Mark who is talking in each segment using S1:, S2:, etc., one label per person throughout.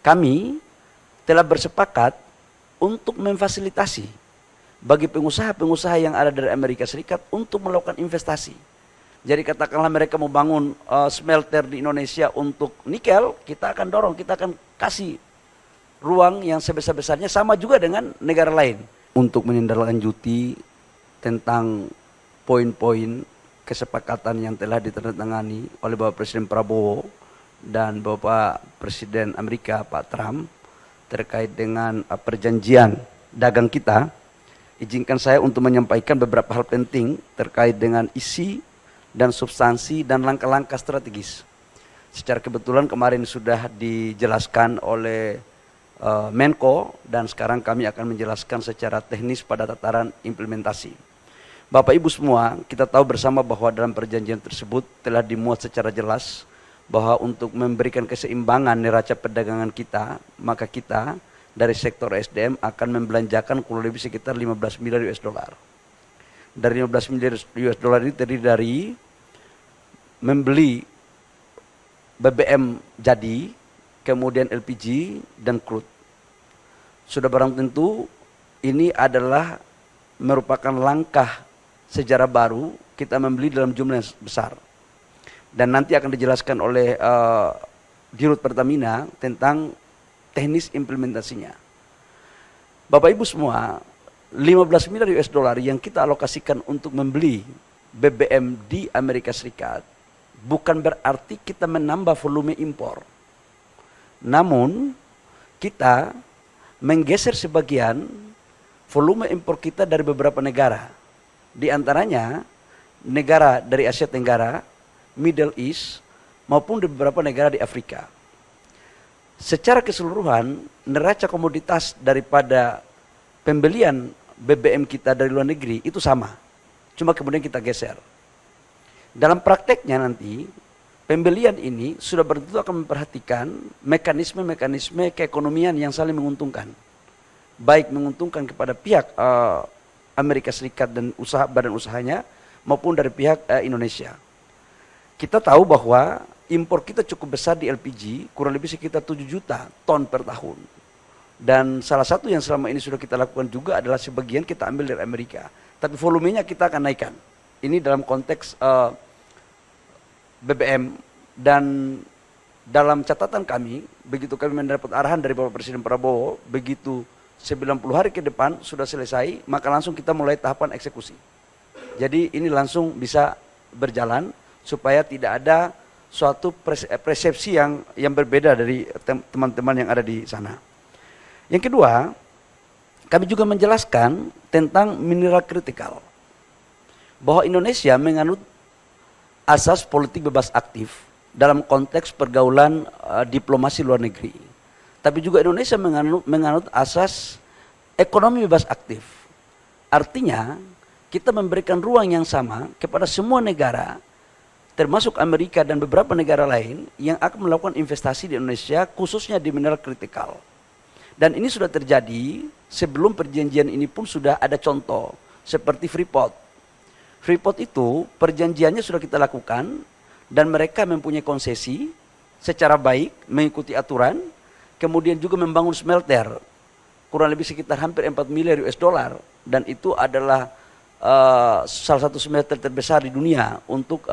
S1: kami telah bersepakat untuk memfasilitasi bagi pengusaha-pengusaha yang ada dari Amerika Serikat untuk melakukan investasi. Jadi katakanlah mereka mau bangun smelter di Indonesia untuk nikel, kita akan dorong, kita akan kasih ruang yang sebesar-besarnya, sama juga dengan negara lain. Untuk menindaklanjuti tentang poin-poin kesepakatan yang telah ditandatangani oleh Bapak Presiden Prabowo dan Bapak Presiden Amerika Pak Trump terkait dengan perjanjian dagang kita, izinkan saya untuk menyampaikan beberapa hal penting terkait dengan isi dan substansi dan langkah-langkah strategis. Secara kebetulan kemarin sudah dijelaskan oleh Menko, dan sekarang kami akan menjelaskan secara teknis pada tataran implementasi. Bapak Ibu semua, kita tahu bersama bahwa dalam perjanjian tersebut telah dimuat secara jelas bahwa untuk memberikan keseimbangan neraca perdagangan kita, maka kita dari sektor SDM akan membelanjakan kurang lebih sekitar 15 miliar US dollar. Dari 15 miliar US dollar ini terdiri dari membeli BBM jadi, kemudian LPG dan crude. Sudah barang tentu ini adalah merupakan langkah sejarah baru, kita membeli dalam jumlah yang besar. Dan nanti akan dijelaskan oleh Dirut Pertamina tentang teknis implementasinya. Bapak Ibu semua, 15 miliar US dollar yang kita alokasikan untuk membeli BBM di Amerika Serikat bukan berarti kita menambah volume impor. Namun kita menggeser sebagian volume impor kita dari beberapa negara. Di antaranya negara dari Asia Tenggara, Middle East, maupun di beberapa negara di Afrika. Secara keseluruhan, neraca komoditas daripada pembelian BBM kita dari luar negeri itu sama. Cuma kemudian kita geser. Dalam prakteknya nanti, pembelian ini sudah tentu akan memperhatikan mekanisme-mekanisme keekonomian yang saling menguntungkan. Baik menguntungkan kepada pihak Amerika Serikat dan badan usahanya, maupun dari pihak Indonesia. Kita tahu bahwa impor kita cukup besar di LPG, kurang lebih sekitar 7 juta ton per tahun. Dan salah satu yang selama ini sudah kita lakukan juga adalah sebagian kita ambil dari Amerika. Tapi volumenya kita akan naikkan. Ini dalam konteks BBM, dan dalam catatan kami, begitu kami mendapat arahan dari Bapak Presiden Prabowo, begitu 90 hari ke depan sudah selesai, maka langsung kita mulai tahapan eksekusi. Jadi ini langsung bisa berjalan supaya tidak ada suatu persepsi yang berbeda dari teman-teman yang ada di sana. Yang kedua, kami juga menjelaskan tentang mineral kritikal, bahwa Indonesia menganut asas politik bebas aktif dalam konteks pergaulan diplomasi luar negeri. Tapi juga Indonesia menganut asas ekonomi bebas aktif. Artinya kita memberikan ruang yang sama kepada semua negara, termasuk Amerika dan beberapa negara lain yang akan melakukan investasi di Indonesia, khususnya di mineral kritikal. Dan ini sudah terjadi sebelum perjanjian ini pun sudah ada contoh, seperti Freeport. Freeport itu perjanjiannya sudah kita lakukan dan mereka mempunyai konsesi secara baik, mengikuti aturan, kemudian juga membangun smelter kurang lebih sekitar hampir 4 miliar US dollar, dan itu adalah salah satu smelter terbesar di dunia untuk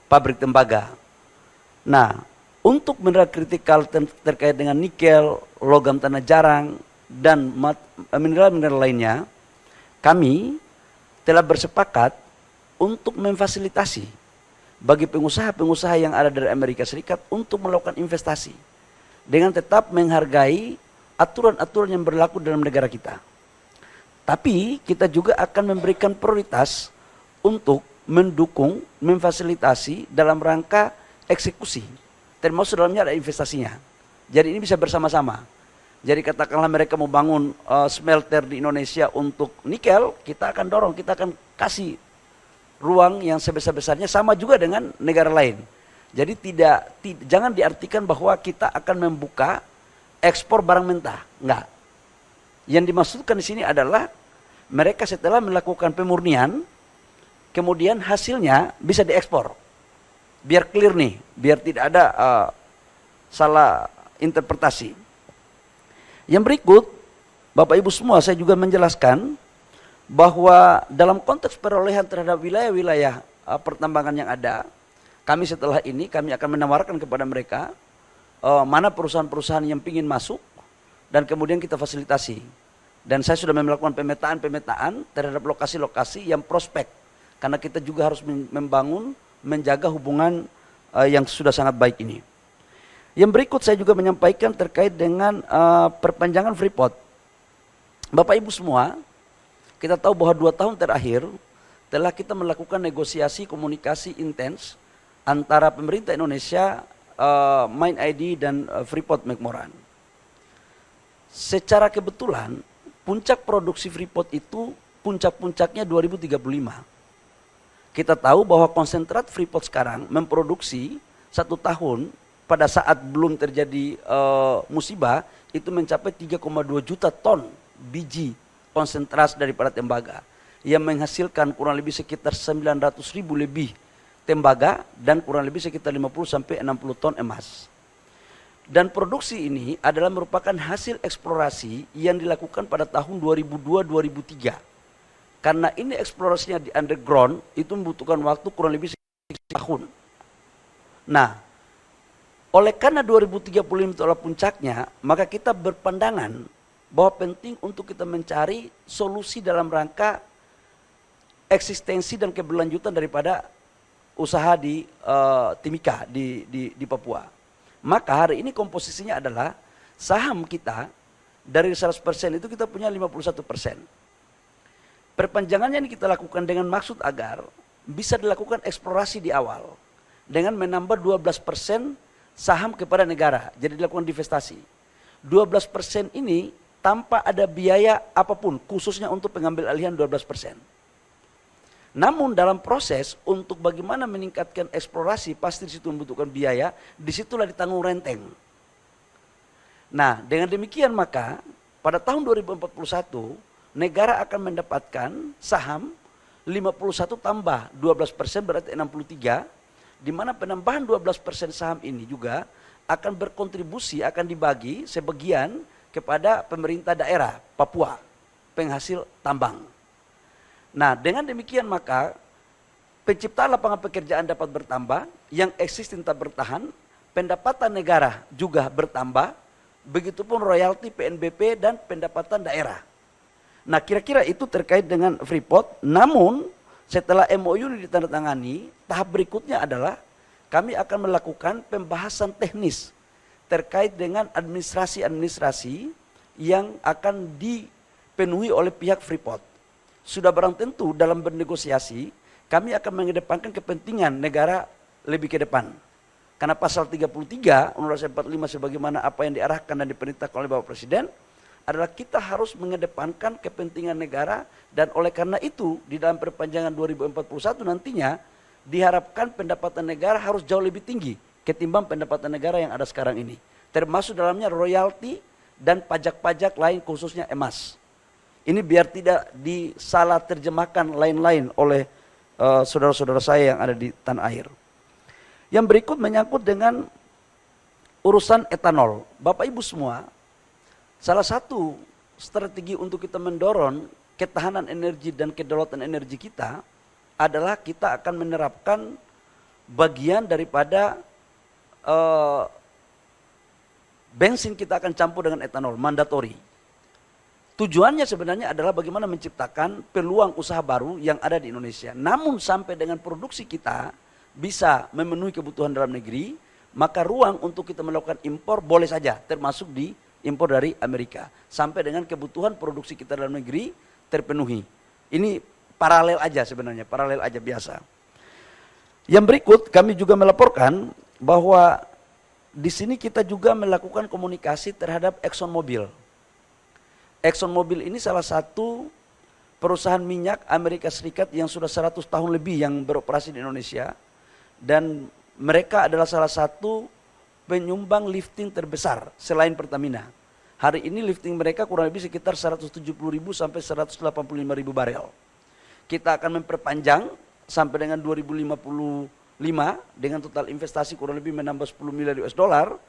S1: pabrik tembaga. Nah, untuk mineral kritikal terkait dengan nikel, logam tanah jarang, dan mineral-mineral lainnya, kami telah bersepakat untuk memfasilitasi bagi pengusaha-pengusaha yang ada dari Amerika Serikat untuk melakukan investasi dengan tetap menghargai aturan-aturan yang berlaku dalam negara kita. Tapi kita juga akan memberikan prioritas untuk mendukung, memfasilitasi dalam rangka eksekusi, termasuk dalamnya ada investasinya. Jadi ini bisa bersama-sama. Jadi katakanlah mereka mau bangun smelter di Indonesia untuk nikel, kita akan dorong, kita akan kasih ruang yang sebesar-besarnya, sama juga dengan negara lain. Jadi jangan diartikan bahwa kita akan membuka ekspor barang mentah, enggak. Yang dimaksudkan di sini adalah mereka setelah melakukan pemurnian, kemudian hasilnya bisa diekspor. Biar clear nih, biar tidak ada salah interpretasi. Yang berikut, Bapak Ibu semua, saya juga menjelaskan bahwa dalam konteks perolehan terhadap wilayah-wilayah pertambangan yang ada, kami setelah ini kami akan menawarkan kepada mereka mana perusahaan-perusahaan yang ingin masuk dan kemudian kita fasilitasi. Dan saya sudah melakukan pemetaan terhadap lokasi-lokasi yang prospek, karena kita juga harus membangun, menjaga hubungan yang sudah sangat baik ini. Yang berikut saya juga menyampaikan terkait dengan perpanjangan Freeport. Bapak Ibu semua, kita tahu bahwa 2 tahun terakhir telah kita melakukan negosiasi komunikasi intens antara pemerintah Indonesia, MindID dan Freeport McMoran. Secara kebetulan puncak produksi Freeport itu puncak-puncaknya 2035. Kita tahu bahwa konsentrat Freeport sekarang memproduksi 1 tahun pada saat belum terjadi musibah itu mencapai 3,2 juta ton biji konsentrat daripada tembaga yang menghasilkan kurang lebih sekitar 900.000 lebih tembaga dan kurang lebih sekitar 50 sampai 60 ton emas. Dan produksi ini adalah merupakan hasil eksplorasi yang dilakukan pada tahun 2002-2003. Karena ini eksplorasinya di underground, itu membutuhkan waktu kurang lebih 1 tahun. Nah, oleh karena 2035 itu adalah puncaknya, maka kita berpandangan bahwa penting untuk kita mencari solusi dalam rangka eksistensi dan keberlanjutan daripada usaha di Timika, di Papua. Maka hari ini komposisinya adalah saham kita dari 100% itu kita punya 51%. Perpanjangannya ini kita lakukan dengan maksud agar bisa dilakukan eksplorasi di awal dengan menambah 12% saham kepada negara, jadi dilakukan divestasi. 12% ini tanpa ada biaya apapun, khususnya untuk pengambil alihan 12%. Namun dalam proses untuk bagaimana meningkatkan eksplorasi pasti di situ membutuhkan biaya, disitulah ditanggung renteng. Nah, dengan demikian maka pada tahun 2041 negara akan mendapatkan saham 51 tambah 12% berarti 63, di mana penambahan 12% saham ini juga akan berkontribusi, akan dibagi sebagian kepada pemerintah daerah Papua, penghasil tambang. Nah, dengan demikian maka penciptaan lapangan pekerjaan dapat bertambah, yang existing tetap bertahan, pendapatan negara juga bertambah, begitupun royalti PNBP dan pendapatan daerah. Nah, kira-kira itu terkait dengan Freeport. Namun setelah MOU ini ditandatangani, tahap berikutnya adalah kami akan melakukan pembahasan teknis terkait dengan administrasi-administrasi yang akan dipenuhi oleh pihak Freeport. Sudah barang tentu dalam bernegosiasi kami akan mengedepankan kepentingan negara lebih ke depan. Karena pasal 33 Undang-Undang 45 sebagaimana apa yang diarahkan dan diperintahkan oleh Bapak Presiden adalah kita harus mengedepankan kepentingan negara, dan oleh karena itu di dalam perpanjangan 2041 nantinya diharapkan pendapatan negara harus jauh lebih tinggi ketimbang pendapatan negara yang ada sekarang ini. Termasuk dalamnya royalti dan pajak-pajak lain khususnya emas. Ini biar tidak disalah terjemahkan lain-lain oleh saudara-saudara saya yang ada di tanah air. Yang berikut menyangkut dengan urusan etanol. Bapak Ibu semua, salah satu strategi untuk kita mendorong ketahanan energi dan kedaulatan energi kita adalah kita akan menerapkan bagian daripada bensin kita akan campur dengan etanol, mandatori. Tujuannya sebenarnya adalah bagaimana menciptakan peluang usaha baru yang ada di Indonesia. Namun sampai dengan produksi kita bisa memenuhi kebutuhan dalam negeri, maka ruang untuk kita melakukan impor boleh saja, termasuk di impor dari Amerika. Sampai dengan kebutuhan produksi kita dalam negeri terpenuhi. Ini paralel aja sebenarnya, paralel aja biasa. Yang berikut kami juga melaporkan bahwa di sini kita juga melakukan komunikasi terhadap ExxonMobil. ExxonMobil ini salah satu perusahaan minyak Amerika Serikat yang sudah 100 tahun lebih yang beroperasi di Indonesia. Dan mereka adalah salah satu penyumbang lifting terbesar selain Pertamina. Hari ini lifting mereka kurang lebih sekitar 170.000 sampai 185.000 barel. Kita akan memperpanjang sampai dengan 2055 dengan total investasi kurang lebih menambah 10 miliar US dollar.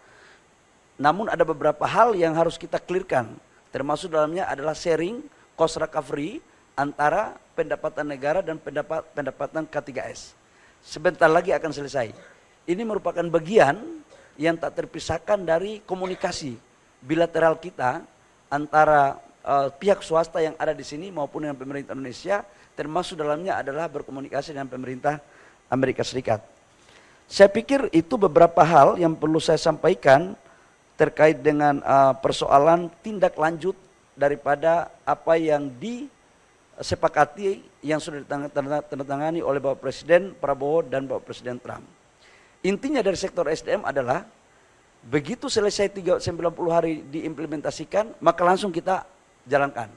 S1: namun ada beberapa hal yang harus kita clearkan, termasuk dalamnya adalah sharing cost recovery antara pendapatan negara dan pendapatan K3S. Sebentar lagi akan selesai. Ini merupakan bagian yang tak terpisahkan dari komunikasi bilateral kita antara pihak swasta yang ada di sini maupun dengan pemerintah Indonesia, termasuk dalamnya adalah berkomunikasi dengan pemerintah Amerika Serikat. Saya pikir itu beberapa hal yang perlu saya sampaikan terkait dengan persoalan tindak lanjut daripada apa yang disepakati yang sudah ditandatangani oleh Bapak Presiden Prabowo dan Bapak Presiden Trump. Intinya dari sektor SDM adalah begitu selesai 90 hari diimplementasikan, maka langsung kita jalankan.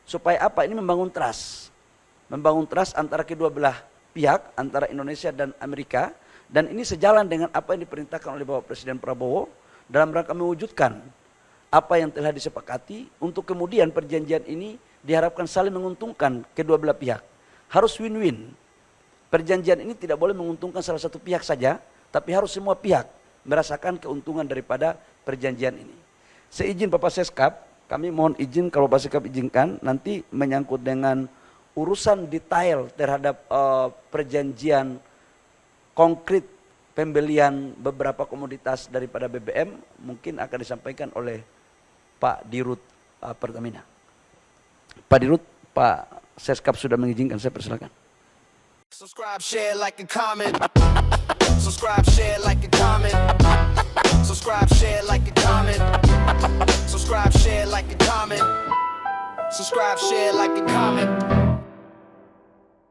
S1: Supaya apa? Ini membangun trust. Membangun trust antara kedua belah pihak, antara Indonesia dan Amerika. Dan ini sejalan dengan apa yang diperintahkan oleh Bapak Presiden Prabowo dalam rangka mewujudkan apa yang telah disepakati untuk kemudian perjanjian ini diharapkan saling menguntungkan kedua belah pihak. Harus win-win. Perjanjian ini tidak boleh menguntungkan salah satu pihak saja, tapi harus semua pihak merasakan keuntungan daripada perjanjian ini. Seizin Bapak Seskap, kami mohon izin kalau Bapak Seskap izinkan, nanti menyangkut dengan urusan detail terhadap perjanjian konkret pembelian beberapa komoditas daripada BBM, mungkin akan disampaikan oleh Pak Dirut Pertamina. Pak Dirut, Pak Seskap sudah mengizinkan, saya persilakan.
S2: Subscribe, share, like, and comment. Subscribe, share, like, and comment. Subscribe, share, like, and comment. Subscribe, share, like, and comment. Subscribe, share, like, and comment.